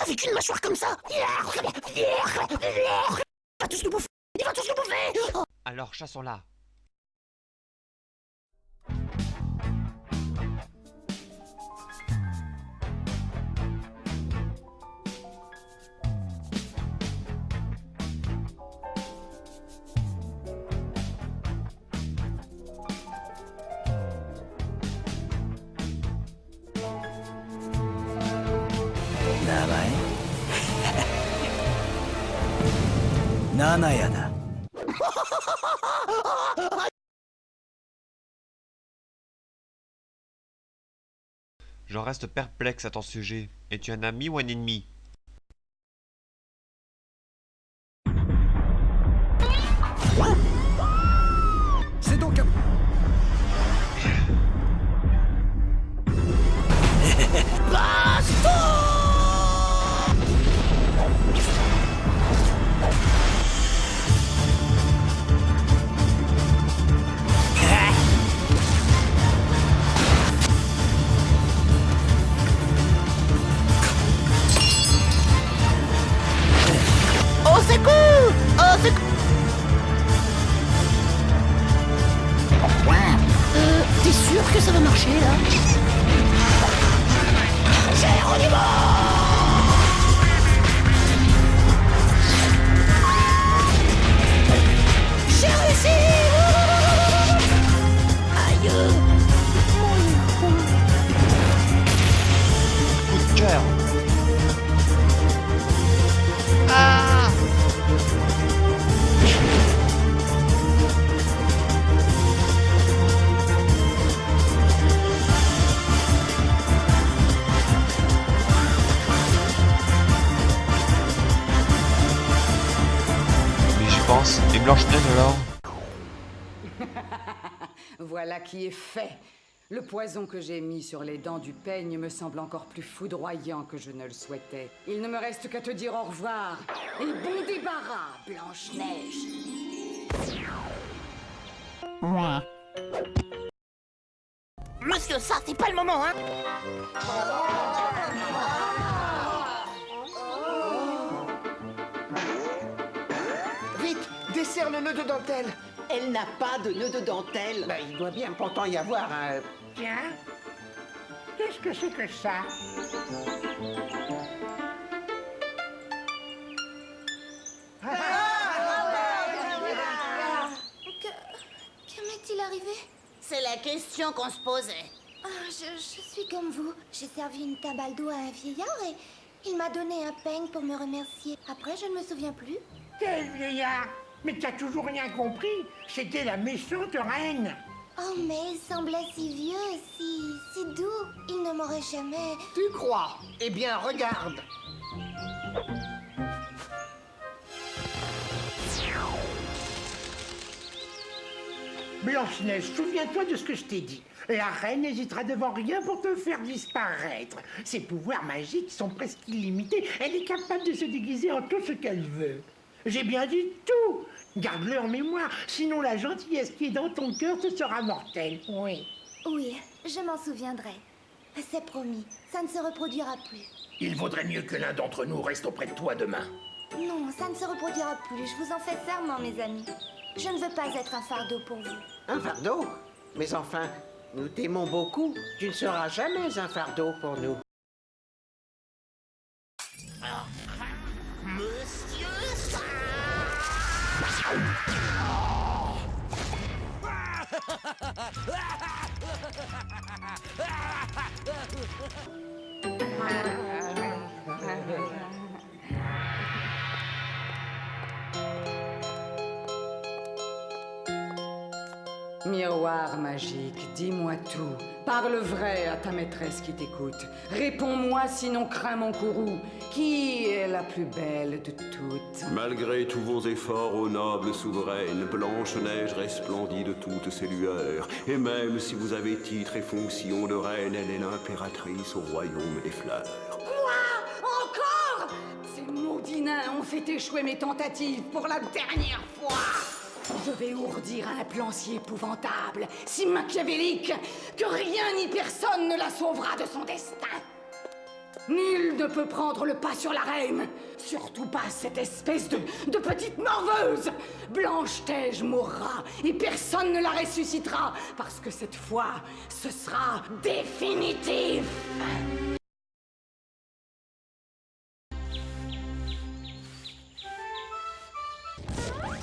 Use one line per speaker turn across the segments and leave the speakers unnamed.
Avec une mâchoire comme ça. Il va tous nous bouffer. Il va tous nous bouffer.
Alors chassons-la.
Nanaya da.
J'en reste perplexe à ton sujet. Es-tu un ami ou un ennemi?
C'est donc un...
Au secours! Au secours! T'es sûr que ça va marcher, là? Géronimo! J'ai réussi! Aïe!
Coup de cœur.
Ah!
Mais j'y pense. Et Blanche-Neige alors?
Voilà qui est fait. Le poison que j'ai mis sur les dents du peigne me semble encore plus foudroyant que je ne le souhaitais. Il ne me reste qu'à te dire au revoir. Et bon débarras, Blanche-Neige.
Monsieur, ça, c'est pas le moment, hein?
Vite, desserre le nœud de dentelle.
Elle n'a pas de nœud de dentelle.
Bah, il doit bien pourtant y avoir un...
Tiens, qu'est-ce que c'est que ça?
Que m'est-il arrivé?
C'est la question qu'on se posait.
Ah, je suis comme vous. J'ai servi une tabale d'eau à un vieillard et il m'a donné un peigne pour me remercier. Après, je ne me souviens plus.
Quel vieillard! Mais t'as toujours rien compris. C'était la méchante reine.
Oh, mais il semblait si vieux, si doux. Il ne m'aurait jamais...
Tu crois? Eh bien, regarde.
Blanche-Neige, souviens-toi de ce que je t'ai dit. La reine n'hésitera devant rien pour te faire disparaître. Ses pouvoirs magiques sont presque illimités. Elle est capable de se déguiser en tout ce qu'elle veut. J'ai bien dit tout. Garde-le en mémoire, sinon la gentillesse qui est dans ton cœur te sera mortelle. Oui.
Oui, je m'en souviendrai. C'est promis, ça ne se reproduira plus.
Il vaudrait mieux que l'un d'entre nous reste auprès de toi demain.
Non, ça ne se reproduira plus. Je vous en fais serment, mes amis. Je ne veux pas être un fardeau pour vous.
Un fardeau? Mais enfin, nous t'aimons beaucoup. Tu ne seras jamais un fardeau pour nous.
Monsieur
Miroir magique, dis-moi tout. Parle vrai à ta maîtresse qui t'écoute. Réponds-moi, sinon crains mon courroux. Qui est la plus belle de toutes?
Malgré tous vos efforts, ô noble souveraine, Blanche-Neige resplendit de toutes ses lueurs. Et même si vous avez titre et fonction de reine, elle est l'impératrice au royaume des fleurs.
Quoi? Encore? Ces maudits nains ont fait échouer mes tentatives pour la dernière fois. Je vais ourdir un plan si épouvantable, si machiavélique, que rien ni personne ne la sauvera de son destin. Nul ne peut prendre le pas sur la reine. Surtout pas cette espèce de petite morveuse. Blanche-Neige mourra et personne ne la ressuscitera. Parce que cette fois, ce sera définitif.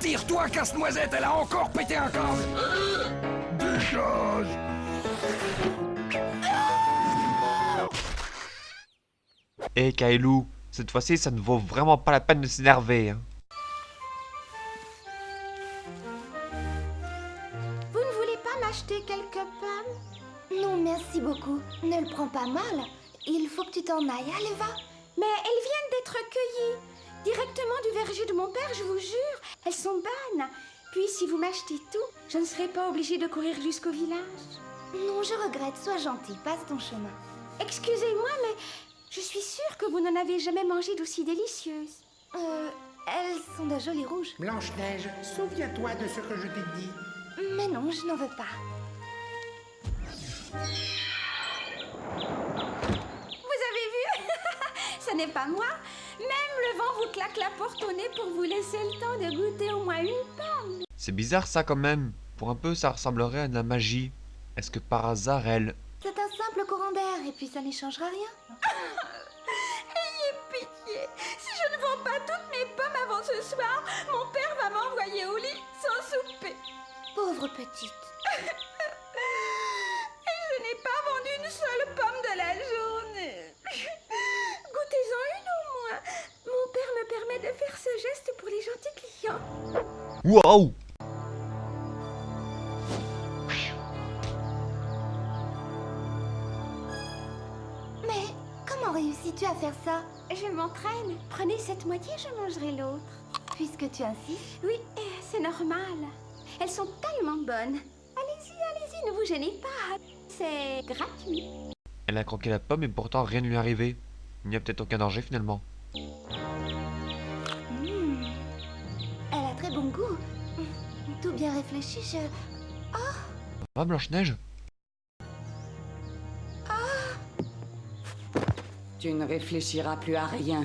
Tire-toi, casse-noisette, elle a encore pété un câble.
Dégage!
Eh Kailou, cette fois-ci ça ne vaut vraiment pas la peine de s'énerver. Hein.
Vous ne voulez pas m'acheter quelques pommes? Non, merci beaucoup. Ne le prends pas mal. Il faut que tu t'en ailles. Allez, va. Mais elles viennent d'être cueillies. Directement du verger de mon père, je vous jure. Elles sont bonnes. Puis, si vous m'achetez tout, je ne serai pas obligée de courir jusqu'au village. Non, je regrette. Sois gentil. Passe ton chemin. Excusez-moi, mais je suis sûre que vous n'en avez jamais mangé d'aussi délicieuses. Elles sont de jolies rouges.
Blanche-Neige, souviens-toi de ce que je t'ai dit.
Mais non, je n'en veux pas. Vous avez vu? Ce n'est pas moi. Même le vent vous claque la porte au nez pour vous laisser le temps de goûter au moins une pomme.
C'est bizarre ça quand même. Pour un peu ça ressemblerait à de la magie. Est-ce que par hasard elle...
C'est un simple courant d'air et puis ça n'y changera rien. Ayez pitié. Si je ne vends pas toutes mes pommes avant ce soir, mon père va m'envoyer au lit sans souper. Pauvre petite. Et je n'ai pas vendu une seule pomme de la journée. Goûtez-en une au moins. Mon père me permet de faire ce geste pour les gentils clients.
Waouh!
Mais comment réussis-tu à faire ça? Je m'entraîne. Prenez cette moitié, je mangerai l'autre. Puisque tu insistes? Oui, c'est normal. Elles sont tellement bonnes. Allez-y, allez-y, ne vous gênez pas. C'est gratuit.
Elle a croqué la pomme et pourtant rien ne lui est arrivé. Il n'y a peut-être aucun danger finalement.
Elle a très bon goût. Tout bien réfléchi, je...
Va Blanche-Neige?
Tu ne réfléchiras plus à rien.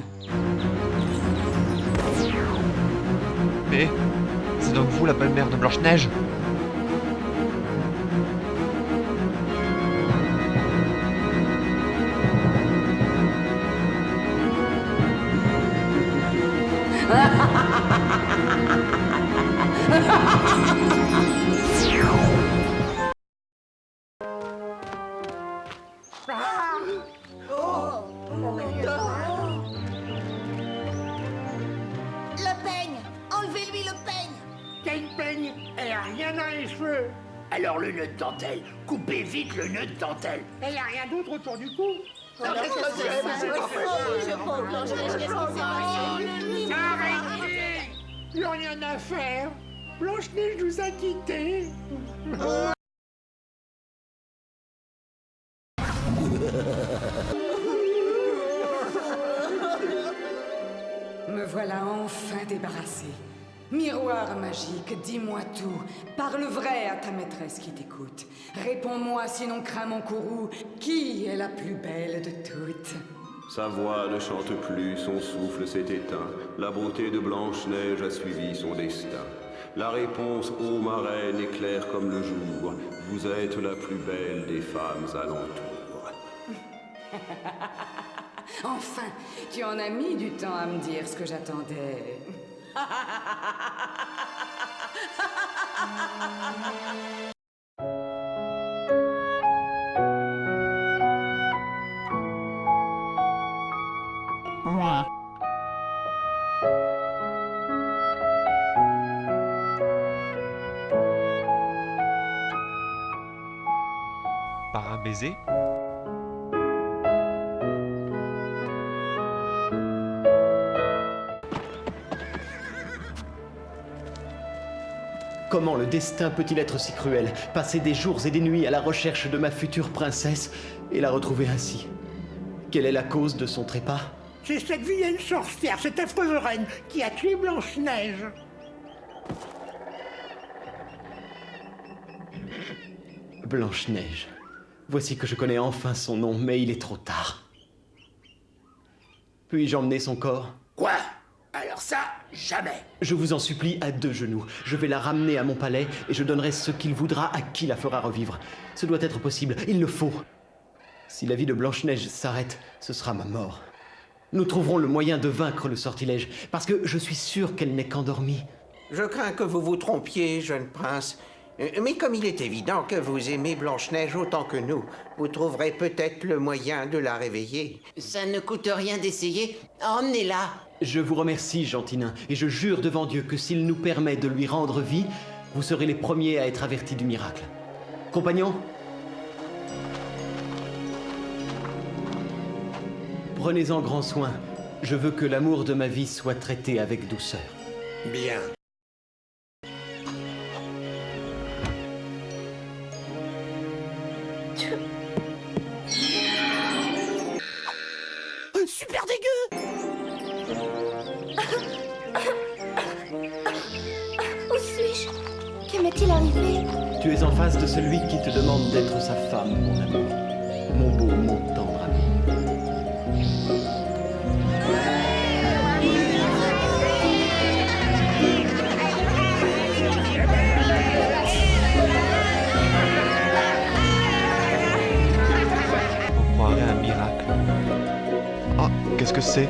Mais... c'est donc vous la belle-mère de Blanche-Neige?
Le peigne! Enlevez-lui le peigne!
Quel peigne? Elle a rien dans les cheveux.
Alors le nœud de dentelle, coupez vite le nœud de dentelle.
Elle a rien d'autre autour du cou.
Qu'est-ce que c'est ça?
Arrêtez! Plus rien à faire. Blanche-Neige nous a quittés.
Me voilà enfin débarrassée. Miroir magique, dis-moi tout. Parle vrai à ta maîtresse qui t'écoute. Réponds-moi, sinon crains mon courroux. Qui est la plus belle de toutes?
Sa voix ne chante plus, son souffle s'est éteint. La beauté de Blanche-Neige a suivi son destin. La réponse, ô ma reine, est claire comme le jour. Vous êtes la plus belle des femmes alentour.
Enfin, tu en as mis du temps à me dire ce que j'attendais.
Par un baiser?
Comment le destin peut-il être si cruel? Passer des jours et des nuits à la recherche de ma future princesse et la retrouver ainsi. Quelle est la cause de son trépas?
C'est cette vilaine sorcière, cette affreuse reine, qui a tué Blanche-Neige.
Blanche-Neige. Voici que je connais enfin son nom, mais il est trop tard. Puis-je emmener son corps?
Quoi? Alors ça, jamais.
Je vous en supplie, à 2 genoux. Je vais la ramener à mon palais et je donnerai ce qu'il voudra à qui la fera revivre. Ce doit être possible, il le faut. Si la vie de Blanche-Neige s'arrête, ce sera ma mort. Nous trouverons le moyen de vaincre le sortilège, parce que je suis sûr qu'elle n'est qu'endormie.
Je crains que vous vous trompiez, jeune prince. Mais comme il est évident que vous aimez Blanche-Neige autant que nous, vous trouverez peut-être le moyen de la réveiller.
Ça ne coûte rien d'essayer. Emmenez-la.
Je vous remercie, gentil nain, et je jure devant Dieu que s'il nous permet de lui rendre vie, vous serez les premiers à être avertis du miracle. Compagnons, prenez-en grand soin. Je veux que l'amour de ma vie soit traité avec douceur.
Bien.
Super dégueu!
Où suis-je? Que m'est-il arrivé?
Tu es en face de celui qui te demande d'être sa femme, mon amour. Mon beau, mon tendre ami.
On croirait un miracle. Ah, qu'est-ce que c'est?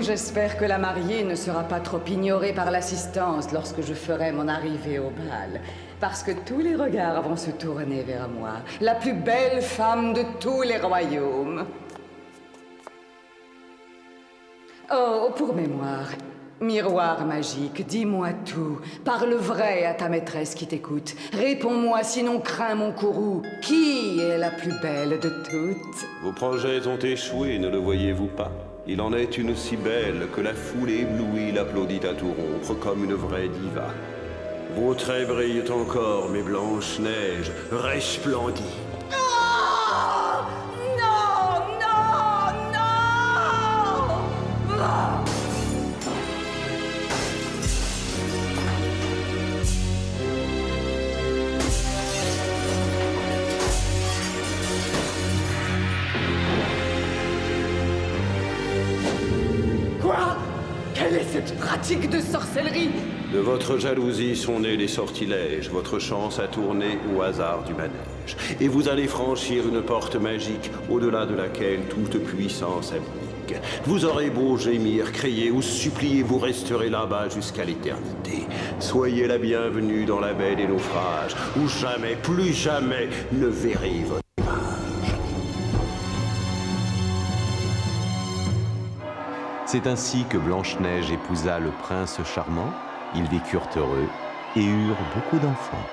J'espère que la mariée ne sera pas trop ignorée par l'assistance lorsque je ferai mon arrivée au bal. Parce que tous les regards vont se tourner vers moi, la plus belle femme de tous les royaumes. Oh, pour mémoire, miroir magique, dis-moi tout. Parle vrai à ta maîtresse qui t'écoute. Réponds-moi, sinon crains mon courroux. Qui est la plus belle de toutes?
Vos projets ont échoué, ne le voyez-vous pas? Il en est une si belle que la foule éblouie l'applaudit à tout rompre comme une vraie diva. Vos traits brillent encore, mais Blanche-Neige resplendit.
Non! Non! Non! Non! Ah! Quoi? Quelle est cette pratique de sorcellerie?
De votre jalousie sont nés les sortilèges, votre chance a tourné au hasard du manège. Et vous allez franchir une porte magique, au-delà de laquelle toute puissance abdique. Vous aurez beau gémir, crier ou supplier, vous resterez là-bas jusqu'à l'éternité. Soyez la bienvenue dans la baie des naufrages, où jamais, plus jamais, ne verrez votre image.
C'est ainsi que Blanche-Neige épousa le prince charmant. Ils vécurent heureux et eurent beaucoup d'enfants.